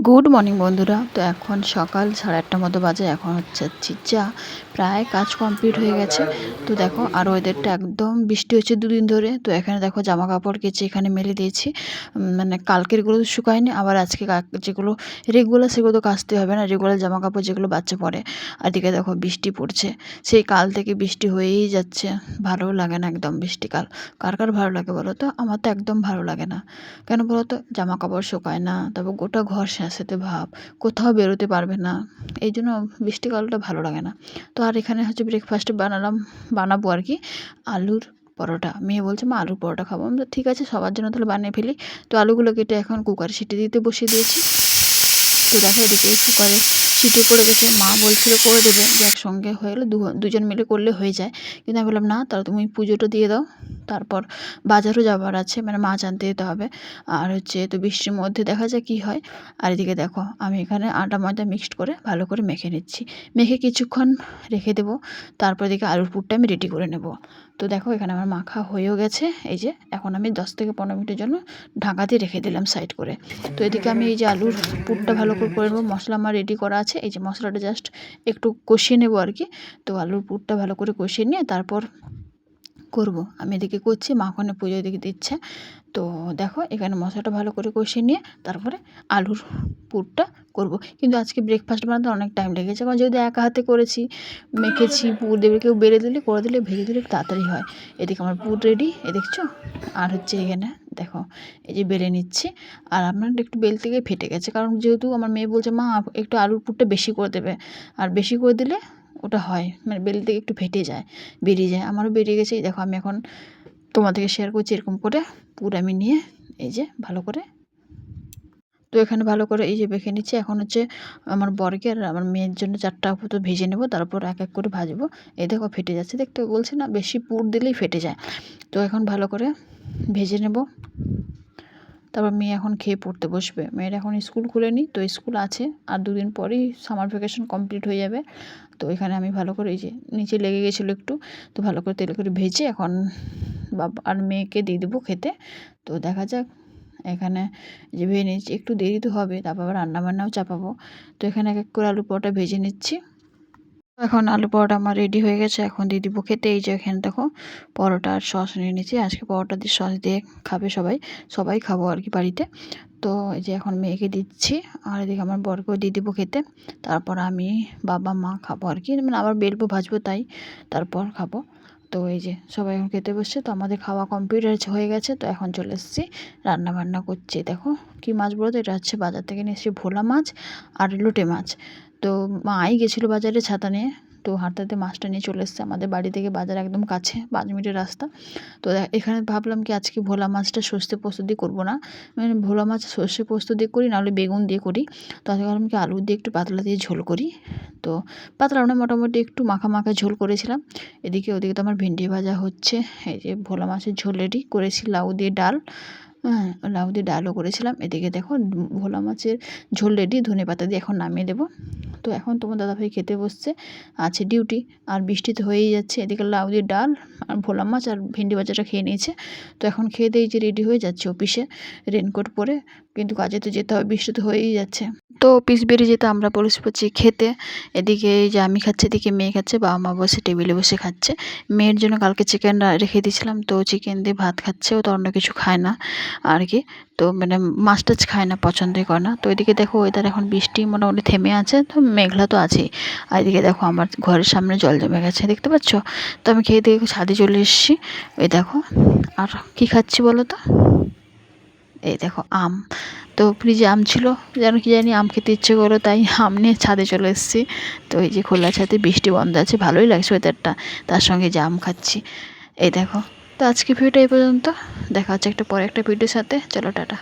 Good morning বন্ধুরা। তো এখন সকাল 8:30 মতো বাজে। এখন হচ্ছে চা, প্রায় কাজ কমপ্লিট হয়ে গেছে। তো দেখো আর ওয়েদারটা একদম বৃষ্টি হচ্ছে দুদিন ধরে। তো এখানে দেখো জামা কাপড় কেচে এখানে মেলে দিয়েছি। মানে কালকেরগুলো শুকায়নি, আবার আজকে যেগুলো রেগুলার সেগুলো তো কাচতে হবে না, রেগুলার জামা কাপড় যেগুলো বাচ্চা পরে। আর দিকে দেখো বৃষ্টি পড়ছে, সেই কাল থেকে বৃষ্টি হয়েই যাচ্ছে। ভালো লাগে না একদম বৃষ্টিকাল। কার কার ভালো লাগে বলো তো? আমার তো একদম ভালো লাগে না। কেন বলো তো? জামা কাপড় শুকায় না, তারপর গোটা ঘর স্যাঁতসেঁতে ভাব, কোথাও বেরোতে পারবে না। এই জন্য বৃষ্টিকালটা ভালো লাগে না। তো আর এখানে হচ্ছে ব্রেকফাস্টে বানাবো আর কি আলুর পরোটা। মেয়ে বলছে মা আলুর পরোটা খাবো। আমি ঠিক আছে, সবার জন্য তাহলে বানিয়ে ফেলি। তো আলুগুলো কেটে এখন কুকারে সিটি দিতে বসিয়ে দিয়েছি। তো দেখো এদিকে কুকারে সিটি পড়ে গেছে। মা বলছিল করে দেবে, যে একসঙ্গে হয়ে গেলে দুজন মিলে করলে হয়ে যায়। কিন্তু আমি বললাম না, তাহলে তুমি পুজোটা দিয়ে দাও, তারপর বাজারও যাবার আছে, মানে মাছ আনতে যেতে হবে। আর হচ্ছে তো বৃষ্টির মধ্যে দেখা যায় কি হয়। আর এদিকে দেখো আমি এখানে আটা ময়দা মিক্সড করে ভালো করে মেখে নিচ্ছি। মেখে কিছুক্ষণ রেখে দেবো। তারপর এদিকে আলুর পুরটা আমি রেডি করে নেব। তো দেখো এখানে আমার মাখা হয়েও গেছে। এই যে এখন আমি 10 থেকে 15 মিনিটের জন্য ঢাকা দিয়ে রেখে দিলাম সাইড করে। তো এদিকে আমি এই যে আলুর পুরটা ভালো করে নেবো। মশলা আমার রেডি করা আছে। এই যে মশলাটা জাস্ট একটু কষিয়ে নেবো আর কি। তো আলুর পুরটা ভালো করে কষিয়ে নিয়ে তারপর করব। আমি এদিকে করছি, মা ওখানে পুজো এদিকে দিচ্ছে। তো দেখো এখানে মশলাটা ভালো করে কষিয়ে নিয়ে তারপরে আলুর পুরটা করব। কিন্তু আজকে ব্রেকফাস্ট বানাতে অনেক টাইম লেগেছে, কারণ যেহেতু একা হাতে করেছি, মেখেছি, পুর দেবে কেউ বেড়ে দিলে করে দিলে ভেজে দিলে তাড়াতাড়ি হয়। এদিকে আমার পুর রেডি, এ দেখছো। আর হচ্ছে এখানে দেখো এই যে বেলে নিচ্ছি। আর আপনার একটু বেলতে গিয়ে ফেটে গেছে, কারণ যেহেতু আমার মেয়ে বলছে মা একটু আলুর পুরটা বেশি করে দেবে। আর বেশি করে দিলে ওটা হয়, মানে বেলতে গিয়ে একটু ফেটে যায়, বেরিয়ে যায়। আমারও বেরিয়ে গেছে। দেখো আমি এখন তোমাদেরকে শেয়ার করছি এরকম করে পুর আমি নিয়ে এই যে ভালো করে। তো এখানে ভালো করে এই যে মেখে নিচ্ছি। এখন হচ্ছে আমার বরকে আর আমার মেয়ের জন্য 4টা তো ভেজে নেব, তারপর এক এক করে ভাজবো। এই দেখো ফেটে যাচ্ছে, দেখতে বলছি না বেশি পুর দিলেই ফেটে যায়। তো এখন ভালো করে ভেজে নেব। তারপর মেয়ে এখন খেয়ে পড়তে বসবে। মেয়ের এখন স্কুল খুলেনি, তো স্কুল আছে আর 2 দিন পরেই সামার ভ্যাকেশন কমপ্লিট হয়ে যাবে। তো এখানে আমি ভালো করে এই যে নিচে লেগে গেছিলো একটু, তো ভালো করে তেল করে ভেজে এখন বাবা আর মেয়েকে দিয়ে দেবো খেতে। তো দেখা যাক। এখানে যে ভেজে নিচ্ছি, একটু দেরি তো হবে, তারপর আবার রান্নাবান্নাও চাপাবো। তো এখানে এক এক করে আলু পরোটা ভেজে নিচ্ছি। এখন আলু পরোটা আমার রেডি হয়ে গেছে, এখন দিয়ে দিব খেতে। এই যে এখানে দেখো পরোটা আর সস নিয়ে নিচ্ছি। আজকে পরোটা দিয়ে সস দিয়ে খাবে সবাই, সবাই খাবো আর কি বাড়িতে। তো এই যে এখন মেয়েকে দিচ্ছি, আর এদিকে আমার বরকেও দিয়ে দিব খেতে। তারপর আমি, বাবা, মা খাবো আর কি, মানে আবার বেলবো ভাজবো, তাই তারপর খাবো। তো এই যে সবাই এখন খেতে বসছে। তো আমাদের খাওয়া কমপ্লিট হয়ে গেছে। তো এখন চলে এসেছি রান্না বান্না করছি। দেখো কি মাছ বলো তো, এটা হচ্ছে বাজার থেকে নিয়ে এসেছি ভোলা মাছ আর লোটে মাছ। তো মাই গেছিলো বাজারে ছাতা নিয়ে, তো হাঁটতে হাঁটতে মাছটা নিয়ে চলে এসেছে। আমাদের বাড়ি থেকে বাজার একদম কাছে, 5 মিনিটের রাস্তা। তো এখানে ভাবলাম কি আজকে ভোলা মাছটা সর্ষে পোস্ত দিয়ে করবো না, মানে ভোলা মাছ সর্ষে পোস্ত দিয়ে করি, নাহলে বেগুন দিয়ে করি। তো আজকে ভাবলাম কি আলু দিয়ে একটু পাতলা দিয়ে ঝোল করি। তো পাতলা না, মোটামুটি একটু মাখা মাখা ঝোল করেছিলাম। ওদিকে তো আমার ভেন্ডি ভাজা হচ্ছে। এই যে ভোলা মাছের ঝোল রেডি করেছি, লাউ দিয়ে ডাল। হ্যাঁ, লাউ দিয়ে ডালও করেছিলাম। এদিকে দেখো ভোলা মাছের ঝোল রেডি, ধনেপাতা দিয়ে এখন নামিয়ে দেবো। তো এখন তোমার দাদাভাই খেতে বসছে, আছে ডিউটি। আর বৃষ্টি তো হয়েই যাচ্ছে। এদিকে লাউ দিয়ে ডাল আর ভোলা মাছ আর ভেন্ডি ভাজাটা খেয়ে নিয়েছে। তো এখন খেয়ে দিয়ে যে রেডি হয়ে যাচ্ছে অফিসে, রেনকোট পরে। কিন্তু কাজে তো যেতে হবে, বৃষ্টি তো হয়েই যাচ্ছে। তো অফিস বেরিয়ে যেতে আমরা পড়ছি খেতে। এদিকে এই যে আমি খাচ্ছি, এদিকে মেয়ে খাচ্ছে, বাবা মা বসে টেবিলে বসে খাচ্ছে। মেয়ের জন্য কালকে চিকেন রেখে দিয়েছিলাম, তো চিকেন দিয়ে ভাত খাচ্ছে। ও তো অন্য কিছু খায় না আর কি। তো মানে মাছ টাছ খায় না, পছন্দই করে না। তো এদিকে দেখো ওয়েদার এখন বৃষ্টি মোটামুটি থেমে আছে, তো মেঘলা তো আছেই। আর এদিকে দেখো আমার ঘরের সামনে জল জমে গেছে, দেখতে পাচ্ছ। তো আমি খেয়ে দিয়ে ছাদে চলে এসেছি। এই দেখো আর কি খাচ্ছি বলো তো, এই দেখো আম। তো ফ্রিজে আম ছিল, যেন কি জানি আম খেতে ইচ্ছে করলো, তাই আম নিয়ে ছাদে চলে এসেছি। তো এই যে খোলা ছাদে, বৃষ্টি বন্ধ আছে, ভালোই লাগছে ওয়েদারটা, তার সঙ্গে যে আম খাচ্ছি। এই দেখো। তো আজকে ভিডিওটা এই পর্যন্ত, দেখা হচ্ছে পরে একটা ভিডিওর সাথে। চলো টাটা।